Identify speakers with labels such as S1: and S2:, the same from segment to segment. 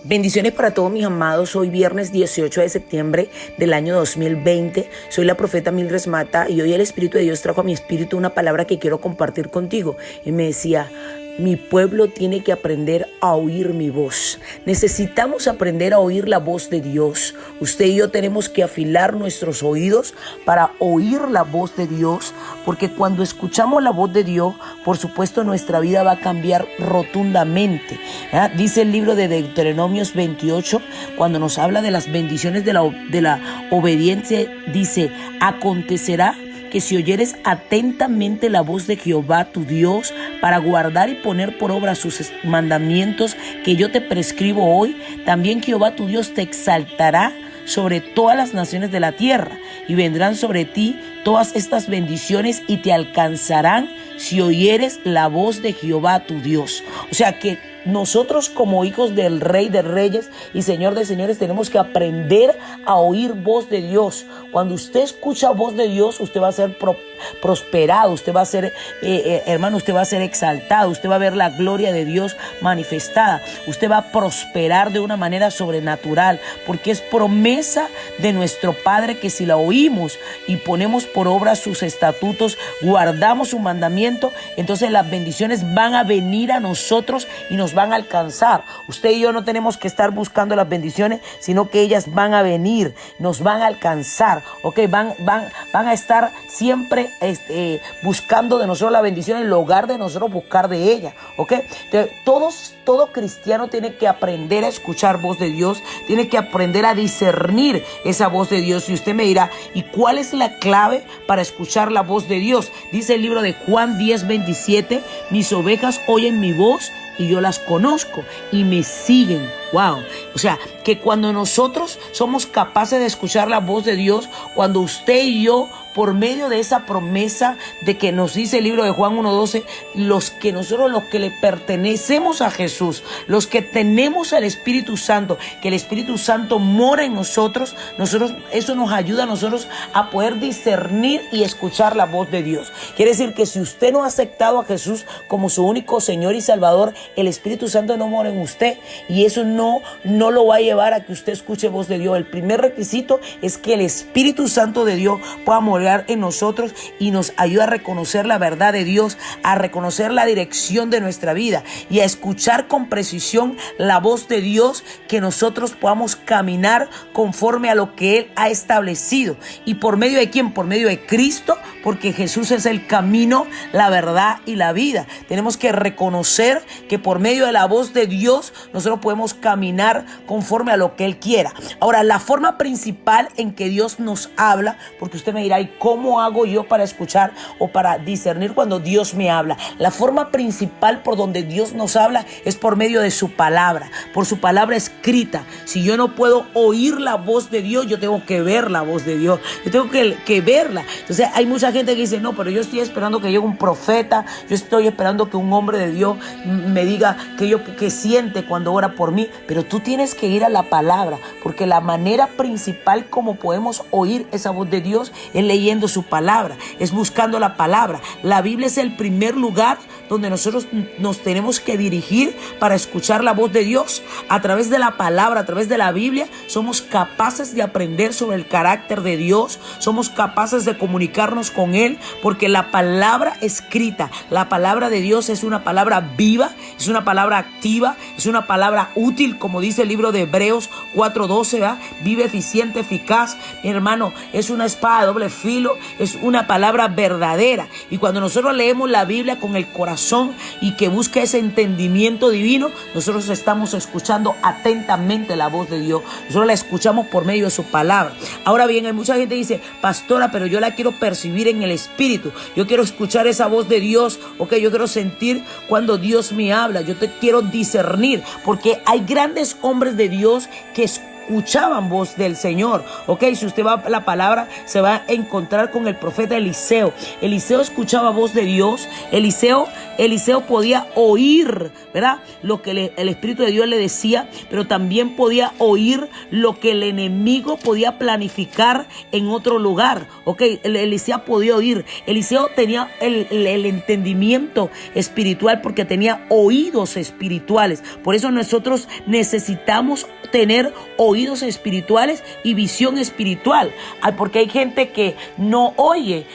S1: Bendiciones para todos mis amados. Hoy viernes 18 de septiembre del año 2020. Soy la profeta Mildred Mata y hoy el Espíritu de Dios trajo a mi espíritu una palabra que quiero compartir contigo. Y me decía: mi pueblo tiene que aprender a oír mi voz. Necesitamos aprender a oír la voz de Dios. Usted y yo tenemos que afilar nuestros oídos para oír la voz de Dios, porque cuando escuchamos la voz de Dios, por supuesto nuestra vida va a cambiar rotundamente. Dice el libro de Deuteronomios 28, cuando nos habla de las bendiciones de la obediencia, dice: acontecerá que si oyeres atentamente la voz de Jehová tu Dios para guardar y poner por obra sus mandamientos que yo te prescribo hoy, también Jehová tu Dios te exaltará sobre todas las naciones de la tierra, y vendrán sobre ti todas estas bendiciones y te alcanzarán si oyeres la voz de Jehová tu Dios. O sea que nosotros, como hijos del Rey de Reyes y Señor de Señores, tenemos que aprender a oír voz de Dios. Cuando usted escucha voz de Dios, usted va a ser prosperado, usted va a ser, hermano, usted va a ser exaltado, usted va a ver la gloria de Dios manifestada, usted va a prosperar de una manera sobrenatural, porque es promesa de nuestro Padre que si la oímos y ponemos por obra sus estatutos, guardamos su mandamiento, entonces las bendiciones van a venir a nosotros y nos van a alcanzar. Usted y yo no tenemos que estar buscando las bendiciones, sino que ellas van a venir, nos van a alcanzar, ¿ok? Van a estar siempre buscando de nosotros la bendición en lugar de nosotros buscar de ella, ¿ok? Entonces, todo cristiano tiene que aprender a escuchar voz de Dios, tiene que aprender a discernir esa voz de Dios. Y usted me dirá: ¿y cuál es la clave para escuchar la voz de Dios? Dice el libro de Juan 10:27, mis ovejas oyen mi voz y yo las conozco y me siguen. Wow. O sea, que cuando nosotros somos capaces de escuchar la voz de Dios, cuando usted y yo, por medio de esa promesa de que nos dice el libro de Juan 1:12, los que le pertenecemos a Jesús, los que tenemos al Espíritu Santo, que el Espíritu Santo mora en nosotros, eso nos ayuda a nosotros a poder discernir y escuchar la voz de Dios. Quiere decir que si usted no ha aceptado a Jesús como su único Señor y Salvador, el Espíritu Santo no mora en usted, y eso no lo va a llevar a que usted escuche voz de Dios. El primer requisito es que el Espíritu Santo de Dios pueda morar en nosotros y nos ayuda a reconocer la verdad de Dios, a reconocer la dirección de nuestra vida y a escuchar con precisión la voz de Dios, que nosotros podamos caminar conforme a lo que Él ha establecido. ¿Y por medio de quién? Por medio de Cristo, porque Jesús es el camino, la verdad y la vida. Tenemos que reconocer que por medio de la voz de Dios nosotros podemos caminar conforme a lo que Él quiera. Ahora, la forma principal en que Dios nos habla, porque usted me dirá: ¿y cómo hago yo para escuchar o para discernir cuando Dios me habla? La forma principal por donde Dios nos habla es por medio de su palabra, por su palabra escrita. Si yo no puedo oír la voz de Dios, yo tengo que ver la voz de Dios, yo tengo que verla. Entonces hay mucha gente que dice: no, pero yo estoy esperando que llegue un profeta, yo estoy esperando que un hombre de Dios me diga que siente cuando ora por mí. Pero tú tienes que ir a la palabra, porque la manera principal como podemos oír esa voz de Dios es leyendo su palabra, es buscando la palabra. La Biblia es el primer lugar donde nosotros nos tenemos que dirigir para escuchar la voz de Dios. A través de la palabra, a través de la Biblia, somos capaces de aprender sobre el carácter de Dios, somos capaces de comunicarnos con Él, porque la palabra escrita, la palabra de Dios es una palabra viva, es una palabra activa, es una palabra útil, como dice el libro de Hebreos 4:12, ¿verdad? Vive, eficiente, eficaz. Mi hermano, es una espada de doble filo, es una palabra verdadera. Y cuando nosotros leemos la Biblia con el corazón y que busca ese entendimiento divino, nosotros estamos escuchando atentamente la voz de Dios. Nosotros la escuchamos por medio de su palabra. Ahora bien, hay mucha gente que dice: pastora, pero yo la quiero percibir en el Espíritu, yo quiero escuchar esa voz de Dios, yo quiero sentir cuando Dios me habla, yo te quiero discernir, porque hay grandes hombres de Dios que escuchaban voz del Señor. Ok, si usted va a la palabra, se va a encontrar con el profeta Eliseo. Eliseo escuchaba voz de Dios. Eliseo podía oír, ¿verdad?, lo que el Espíritu de Dios le decía, pero también podía oír lo que el enemigo podía planificar en otro lugar. Ok, Eliseo podía oír. Eliseo tenía el entendimiento espiritual porque tenía oídos espirituales. Por eso nosotros necesitamos tener oídos espirituales y visión espiritual, porque hay gente que no oye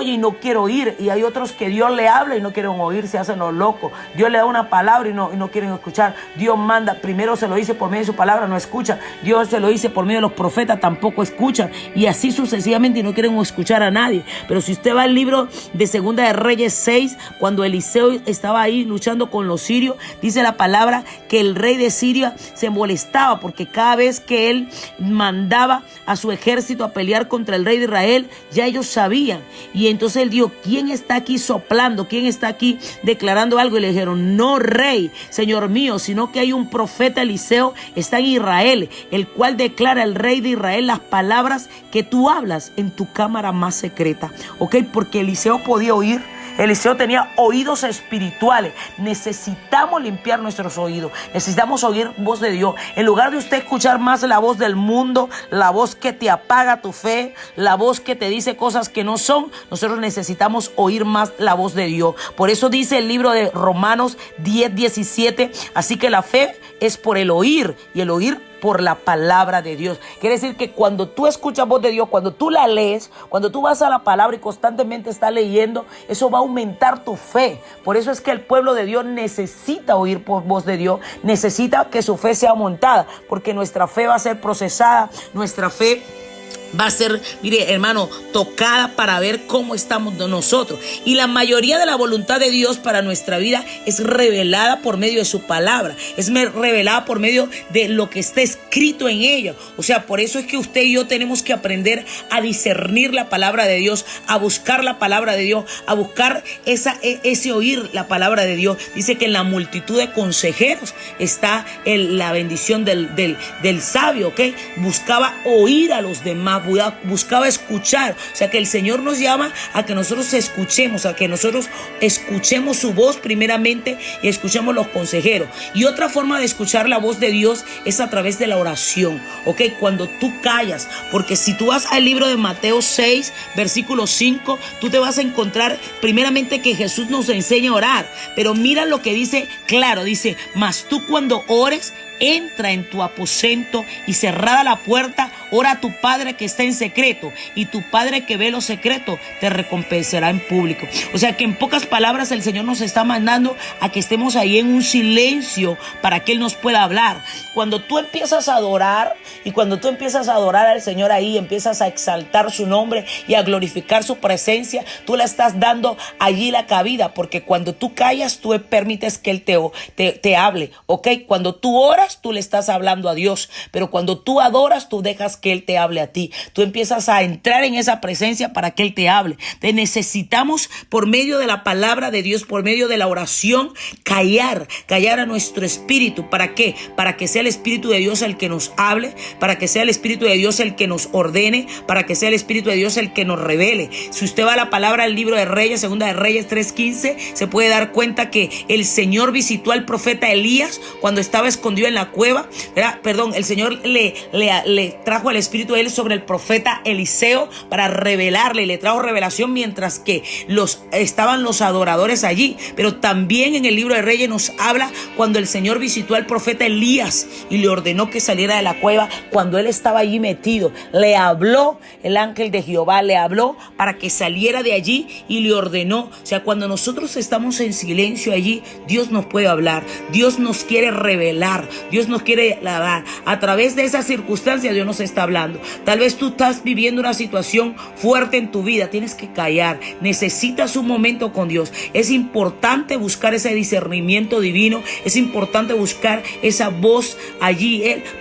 S1: y no quiere oír, y hay otros que Dios le habla y no quieren oír, se hacen los locos. Dios le da una palabra y no quieren escuchar. Dios manda, primero se lo dice por medio de su palabra, no escuchan. Dios se lo dice por medio de los profetas, tampoco escuchan, y así sucesivamente, y no quieren escuchar a nadie. Pero si usted va al libro de Segunda de Reyes 6, cuando Eliseo estaba ahí luchando con los sirios, dice la palabra que el rey de Siria se molestaba porque cada vez que él mandaba a su ejército a pelear contra el rey de Israel, ya ellos sabían. Y entonces él dijo: ¿quién está aquí soplando? ¿Quién está aquí declarando algo? Y le dijeron: no, rey, señor mío, sino que hay un profeta Eliseo, está en Israel, el cual declara al rey de Israel las palabras que tú hablas en tu cámara más secreta. Ok, porque Eliseo podía oír. Eliseo tenía oídos espirituales. Necesitamos limpiar nuestros oídos. Necesitamos oír voz de Dios. En lugar de usted escuchar más la voz del mundo, la voz que te apaga tu fe, la voz que te dice cosas que no son, nosotros necesitamos oír más la voz de Dios. Por eso dice el libro de Romanos 10:17, así que la fe es por el oír, y el oír por la palabra de Dios. Quiere decir que cuando tú escuchas voz de Dios, cuando tú la lees, cuando tú vas a la palabra y constantemente estás leyendo, eso va a aumentar tu fe. Por eso es que el pueblo de Dios necesita oír por voz de Dios, necesita que su fe sea aumentada, porque nuestra fe va a ser procesada, nuestra fe va a ser, mire, hermano, tocada para ver cómo estamos nosotros. Y la mayoría de la voluntad de Dios para nuestra vida es revelada por medio de su palabra. Es revelada por medio de lo que está escrito en ella. O sea, por eso es que usted y yo tenemos que aprender a discernir la palabra de Dios, a buscar la palabra de Dios, a buscar ese oír la palabra de Dios. Dice que en la multitud de consejeros está la bendición del sabio, ¿ok? Buscaba oír a los demás, buscaba escuchar. O sea, que el Señor nos llama a que nosotros escuchemos, a que nosotros escuchemos su voz primeramente y escuchemos los consejeros. Y otra forma de escuchar la voz de Dios es a través de la oración, ¿ok? Cuando tú callas, porque si tú vas al libro de Mateo 6, versículo 5, tú te vas a encontrar primeramente que Jesús nos enseña a orar, pero mira lo que dice, claro, dice: mas tú cuando ores, entra en tu aposento y cerrada la puerta, ora a tu Padre que está en secreto, y tu Padre que ve lo secreto te recompensará en público. O sea que en pocas palabras el Señor nos está mandando a que estemos ahí en un silencio para que Él nos pueda hablar. Cuando tú empiezas a adorar, y cuando tú empiezas a adorar al Señor ahí, empiezas a exaltar su nombre y a glorificar su presencia, tú le estás dando allí la cabida, porque cuando tú callas, tú permites que Él te hable, ¿ok? Cuando tú oras, tú le estás hablando a Dios, pero cuando tú adoras, tú dejas que Él te hable a ti. Tú empiezas a entrar en esa presencia para que Él te hable. Te necesitamos, por medio de la palabra de Dios, por medio de la oración, callar a nuestro espíritu. ¿Para qué? Para que sea el Espíritu de Dios el que nos hable, para que sea el Espíritu de Dios el que nos ordene, para que sea el Espíritu de Dios el que nos revele. Si usted va a la palabra del libro de Reyes, Segunda de Reyes 3:15, se puede dar cuenta que el Señor visitó al profeta Elías cuando estaba escondido en la cueva, ¿verdad? El Señor le trajo el Espíritu de Él sobre el profeta Eliseo para revelarle, le trajo revelación mientras que estaban los adoradores allí. Pero también en el libro de Reyes nos habla cuando el Señor visitó al profeta Elías y le ordenó que saliera de la cueva. Cuando él estaba allí metido, le habló el ángel de Jehová, le habló para que saliera de allí y le ordenó. O sea, cuando nosotros estamos en silencio allí, Dios nos puede hablar, Dios nos quiere revelar, Dios nos quiere hablar. A través de esas circunstancias Dios nos está hablando. Tal vez tú estás viviendo una situación fuerte en tu vida, tienes que callar, necesitas un momento con Dios. Es importante buscar ese discernimiento divino, es importante buscar esa voz allí,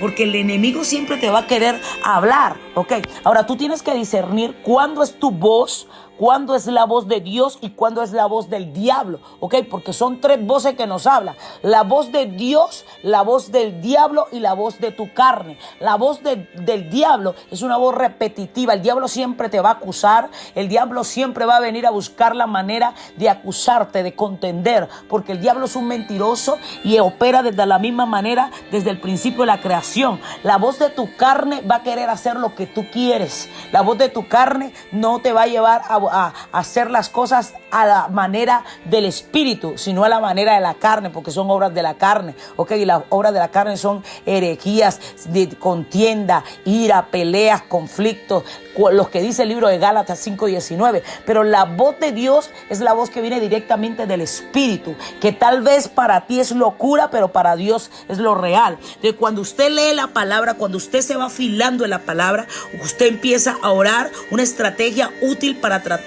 S1: porque el enemigo siempre te va a querer hablar, ¿ok? Ahora tú tienes que discernir cuándo es tu voz, cuándo es la voz de Dios y cuándo es la voz del diablo, ¿ok? Porque son tres voces que nos hablan: la voz de Dios, la voz del diablo y la voz de tu carne. La voz del diablo es una voz repetitiva. El diablo siempre te va a acusar, el diablo siempre va a venir a buscar la manera de acusarte, de contender, porque el diablo es un mentiroso y opera desde la misma manera desde el principio de la creación. La voz de tu carne va a querer hacer lo que tú quieres. La voz de tu carne no te va a llevar a hacer las cosas a la manera del espíritu, sino a la manera de la carne, porque son obras de la carne, ¿ok? Y las obras de la carne son herejías, de contienda, ira, peleas, conflictos, los que dice el libro de Gálatas 5:19. Pero la voz de Dios es la voz que viene directamente del espíritu, que tal vez para ti es locura, pero para Dios es lo real. Entonces, cuando usted lee la palabra, cuando usted se va afilando en la palabra, usted empieza a orar. Una estrategia útil para tratar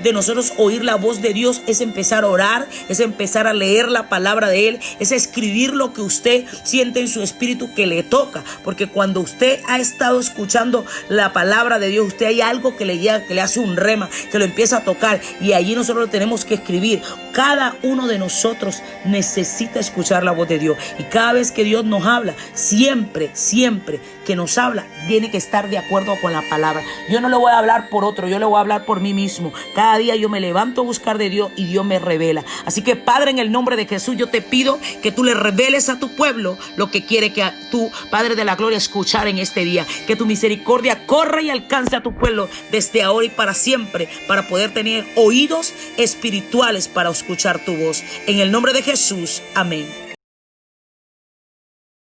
S1: de nosotros oír la voz de Dios es empezar a orar, es empezar a leer la palabra de Él, es escribir lo que usted siente en su espíritu que le toca, porque cuando usted ha estado escuchando la palabra de Dios, usted hay algo que le llega, que le hace un rema, que lo empieza a tocar, y allí nosotros lo tenemos que escribir. Cada uno de nosotros necesita escuchar la voz de Dios, y cada vez que Dios nos habla, siempre que nos habla, tiene que estar de acuerdo con la palabra. Yo no le voy a hablar por otro, yo le voy a hablar por mí mismo. Cada día yo me levanto a buscar de Dios y Dios me revela. Así que, Padre, en el nombre de Jesús, yo te pido que tú le reveles a tu pueblo lo que quiere que tú, Padre de la gloria, escuchar en este día. Que tu misericordia corra y alcance a tu pueblo desde ahora y para siempre, para poder tener oídos espirituales para escuchar tu voz. En el nombre de Jesús, amén.